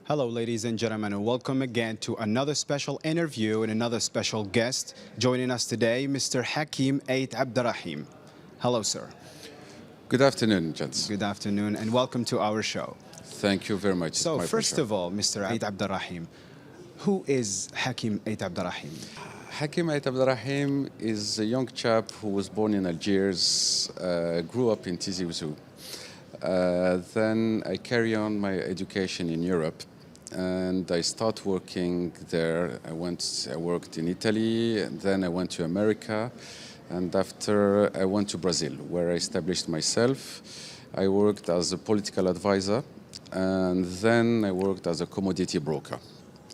Hello, ladies and gentlemen, and welcome again to another special interview and another special guest. Joining us today, Mr. Hakim Ait Abderrahim. Hello, sir. Good afternoon, gents. Good afternoon, and welcome to our show. Thank you very much. So, first of all, Mr. Ait Abderrahim, who is Hakim Ait Abderrahim? Hakim Ait Abderrahim is a young chap who was born in Algiers, grew up in Tizi Ouzou. Then I carry on my education in Europe, and I start working there. I worked in Italy, and then I went to America, and after I went to Brazil, where I established myself. I worked as a political advisor, and then I worked as a commodity broker.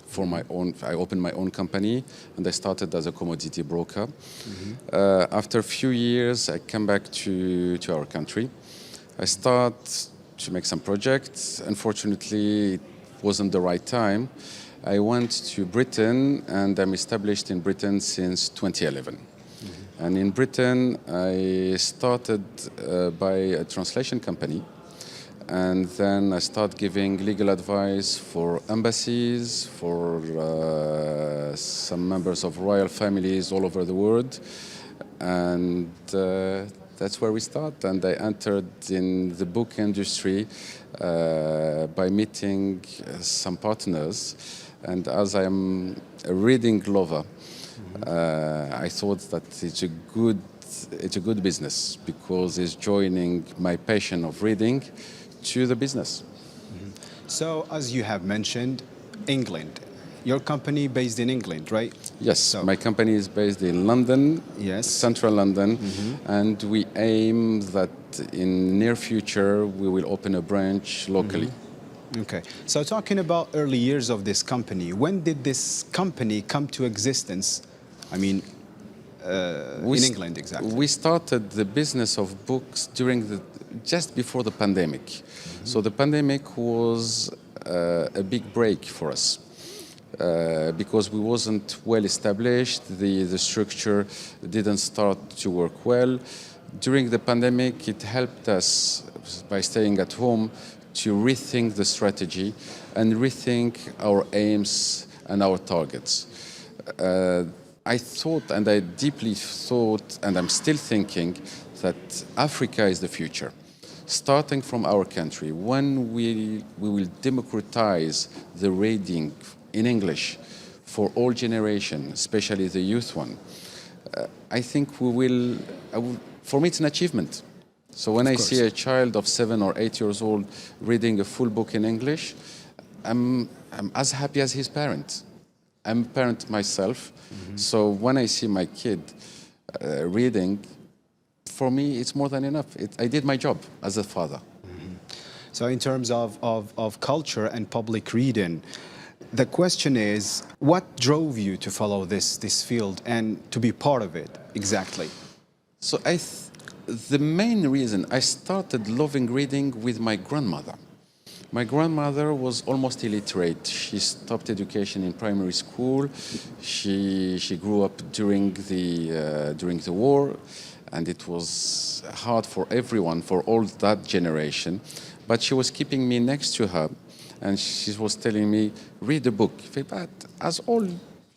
For my own, I opened my own company, and I started as a commodity broker. After a few years, I came back to our country. I started to make some projects. Unfortunately, it wasn't the right time. I went to Britain, and I'm established in Britain since 2011. And in Britain, I started by a translation company. And then I started giving legal advice for embassies, for some members of royal families all over the world. And that's where we start. And I entered in the book industry by meeting some partners. And as I am a reading lover, I thought that it's a good business because it's joining my passion of reading to the business. So, as you have mentioned, England. Your company based in England, right? Yes, so my company is based in London, central London, and we aim that in near future we will open a branch locally. Okay, so talking about early years of this company, when did this company come to existence? I mean, in England, exactly. We started the business of books just before the pandemic. So the pandemic was a big break for us because we wasn't well established. The structure didn't start to work well. During the pandemic, it helped us by staying at home to rethink the strategy and rethink our aims and our targets. I thought, and I deeply thought, and I'm still thinking, that Africa is the future. Starting from our country, when we will democratize the reading in English for all generations, especially the youth one, I think for me it's an achievement. So when I see a child of 7 or 8 years old reading a full book in English, I'm as happy as his parent. I'm a parent myself, so when I see my kid reading, for me it's more than enough. I did my job as a father. So in terms of culture and public reading, the question is, what drove you to follow this field and to be part of it exactly? So the main reason I started loving reading with my grandmother. My grandmother was almost illiterate. She stopped education in primary school. She grew up during the war, and it was hard for everyone, for all that generation. But she was keeping me next to her, and she was telling me, read a book. But as all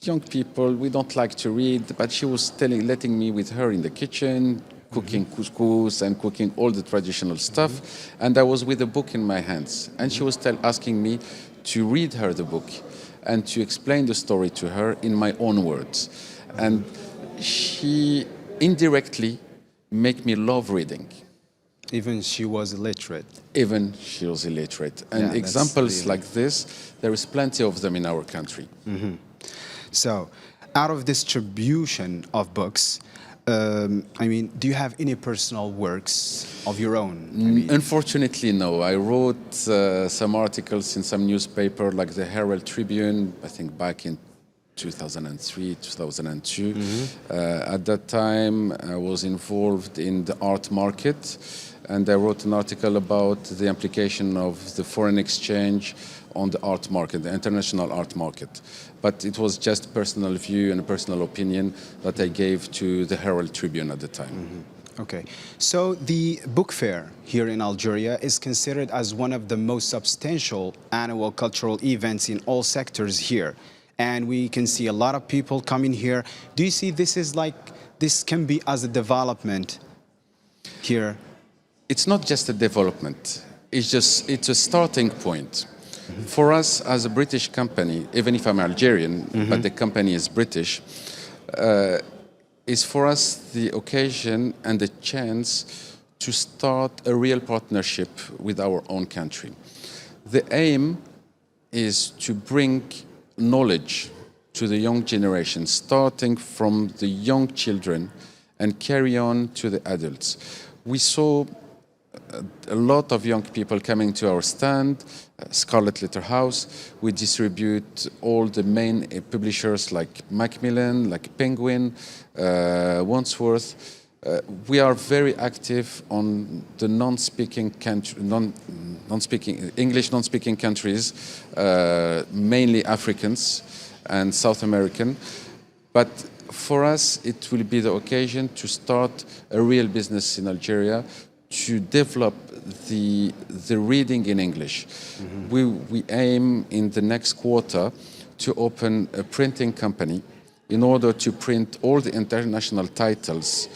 young people, we don't like to read, but she was letting me with her in the kitchen, cooking couscous and cooking all the traditional stuff. And I was with a book in my hands. And she was asking me to read her the book and to explain the story to her in my own words. And she indirectly made me love reading. Even she was illiterate? Even she was illiterate. And examples like this, there is plenty of them in our country. So, out of distribution of books, I mean, do you have any personal works of your own? Unfortunately, no. I wrote some articles in some newspaper like the Herald Tribune, I think back in 2003, 2002. At that time, I was involved in the art market, and I wrote an article about the implication of the foreign exchange on the art market, the international art market. But it was just a personal view and a personal opinion that I gave to the Herald Tribune at the time. Okay, so the book fair here in Algeria is considered as one of the most substantial annual cultural events in all sectors here. And we can see a lot of people coming here. Do you see this can be as a development here? It's not just a development, it's a starting point. For us as a British company, even if I'm Algerian, but the company is British, is for us the occasion and the chance to start a real partnership with our own country. The aim is to bring knowledge to the young generation, starting from the young children and carry on to the adults. We saw a lot of young people coming to our stand, Scarlet Letter House. We distribute all the main publishers like Macmillan, like Penguin, Wandsworth. We are very active on the English non-speaking countries, mainly Africans and South American. But for us, it will be the occasion to start a real business in Algeria, to develop the reading in English. We aim in the next quarter to open a printing company in order to print all the international titles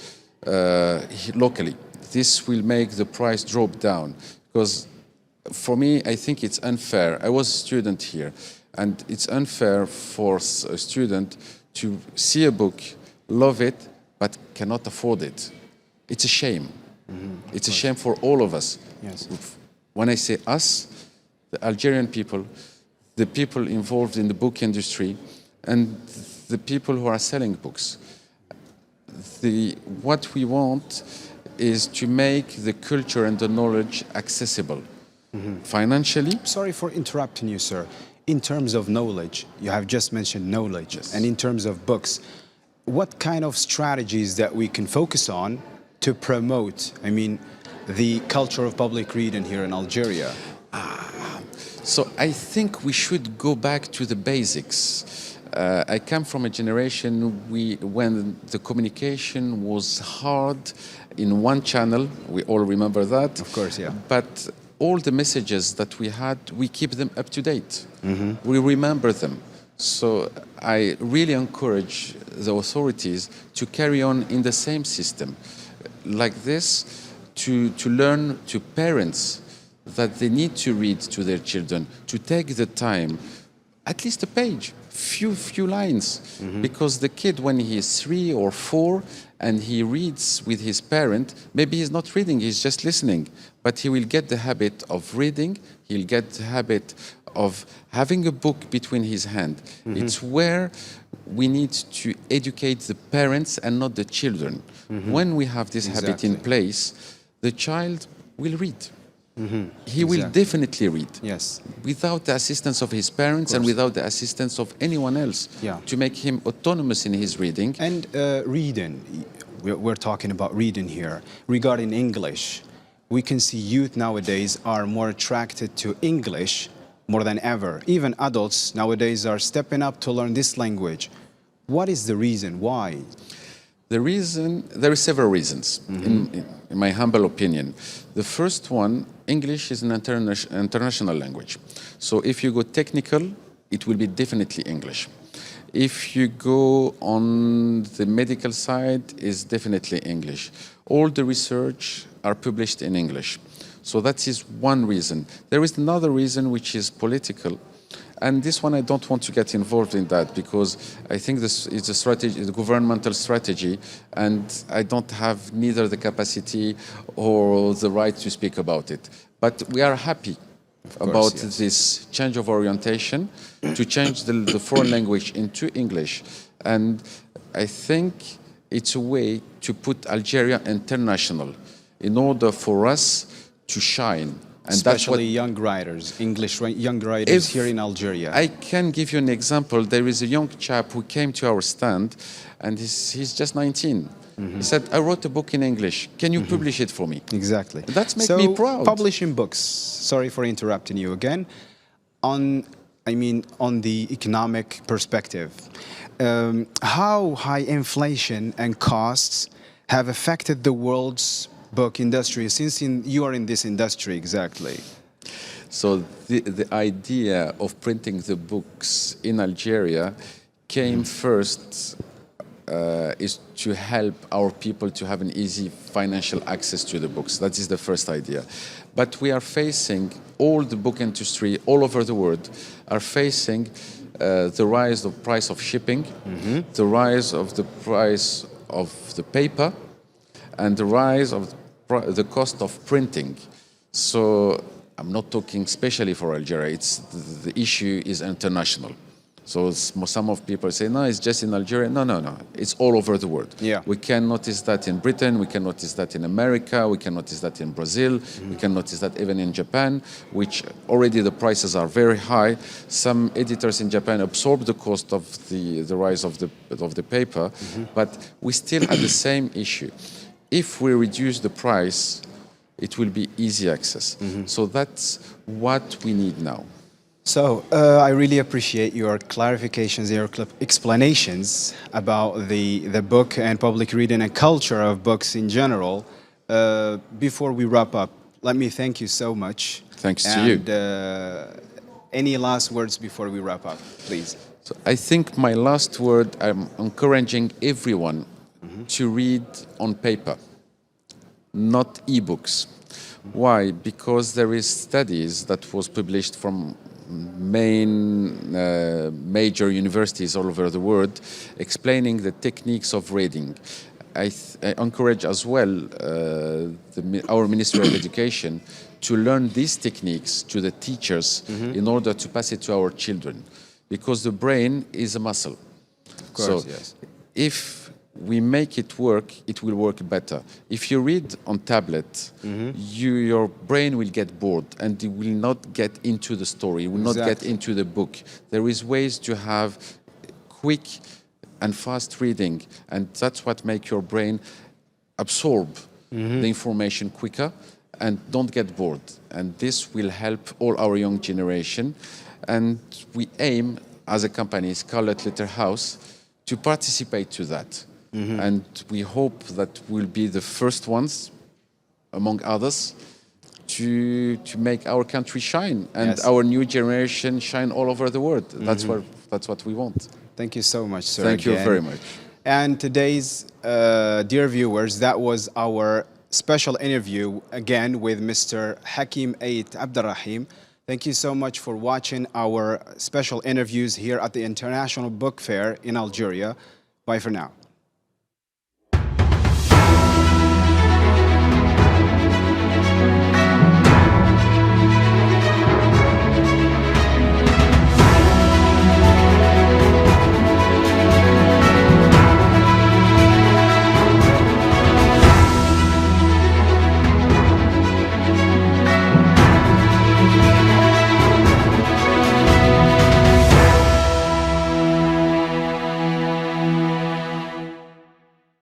locally. This will make the price drop down, because for me, I think it's unfair. I was a student here, and it's unfair for a student to see a book, love it, but cannot afford it. It's a shame. It's a shame for all of us. Yes. When I say us, the Algerian people, the people involved in the book industry, and the people who are selling books. What we want is to make the culture and the knowledge accessible. Financially. Sorry for interrupting you, sir. In terms of knowledge, you have just mentioned knowledge, Yes. and in terms of books, what kind of strategies that we can focus on to promote, the culture of public reading here in Algeria? So I think we should go back to the basics. I come from a generation when the communication was hard in one channel. We all remember that. Of course, yeah. But all the messages that we had, we keep them up to date. We remember them. So I really encourage the authorities to carry on in the same system. Like this, to learn to parents that they need to read to their children, to take the time, at least a page, few lines, because the kid, when he is 3 or 4 and he reads with his parent, maybe he's not reading, he's just listening, but he will get the habit of reading, he'll get the habit of having a book between his hands. It's where we need to educate the parents and not the children. When we have this habit in place, the child will read. He will definitely read. Yes. Without the assistance of his parents and without the assistance of anyone else, to make him autonomous in his reading. And reading, we're talking about reading here. Regarding English, we can see youth nowadays are more attracted to English more than ever. Even adults nowadays are stepping up to learn this language. What is the reason? Why? There are several reasons, in my humble opinion. The first one, English is an international language. So if you go technical, it will be definitely English. If you go on the medical side, it's definitely English. All the research are published in English. So that is one reason. There is another reason which is political. And this one, I don't want to get involved in that, because I think this is a strategy, a governmental strategy, and I don't have neither the capacity or the right to speak about it. But we are happy about this change of orientation, to change the foreign language into English. And I think it's a way to put Algeria international in order for us to shine. And especially young writers, young writers here in Algeria. I can give you an example. There is a young chap who came to our stand, and he's just 19. He said, I wrote a book in English. Can you publish it for me? Exactly. That makes me proud. Publishing books, sorry for interrupting you again, on the economic perspective, how high inflation and costs have affected the world's book industry, since you are in this industry exactly? So the idea of printing the books in Algeria came first is to help our people to have an easy financial access to the books. That is the first idea. But we are facing, all the book industry all over the world are facing the rise of price of shipping, the rise of the price of the paper, and the rise of the cost of printing. So I'm not talking especially for Algeria. It's the issue is international. So some of people say, no, it's just in Algeria. No, no, no. It's all over the world. Yeah. We can notice that in Britain. We can notice that in America. We can notice that in Brazil. We can notice that even in Japan, which already the prices are very high. Some editors in Japan absorb the cost of the rise of the paper, but we still have the same issue. If we reduce the price, it will be easy access. So that's what we need now. So I really appreciate your clarifications, your explanations about the book and public reading and culture of books in general. Before we wrap up, let me thank you so much. Thanks to you. Any last words before we wrap up, please? So I think my last word, I'm encouraging everyone to read on paper, not e-books. Why? Because there is studies that was published from major universities all over the world explaining the techniques of reading. I encourage as well our Ministry of Education to learn these techniques to the teachers in order to pass it to our children, because the brain is a muscle. Of course, so yes. If we make it work, it will work better. If you read on tablet, your brain will get bored and it will not get into the story, it will not get into the book. There is ways to have quick and fast reading, and that's what makes your brain absorb the information quicker and don't get bored. And this will help all our young generation. And we aim, as a company, Scarlet Letter House, to participate to that. And we hope that we'll be the first ones, among others, to make our country shine and our new generation shine all over the world. That's what we want. Thank you so much, sir. Thank you very much. And today's, dear viewers, that was our special interview again with Mr. Hakim Ait Abderrahim. Thank you so much for watching our special interviews here at the International Book Fair in Algeria. Bye for now.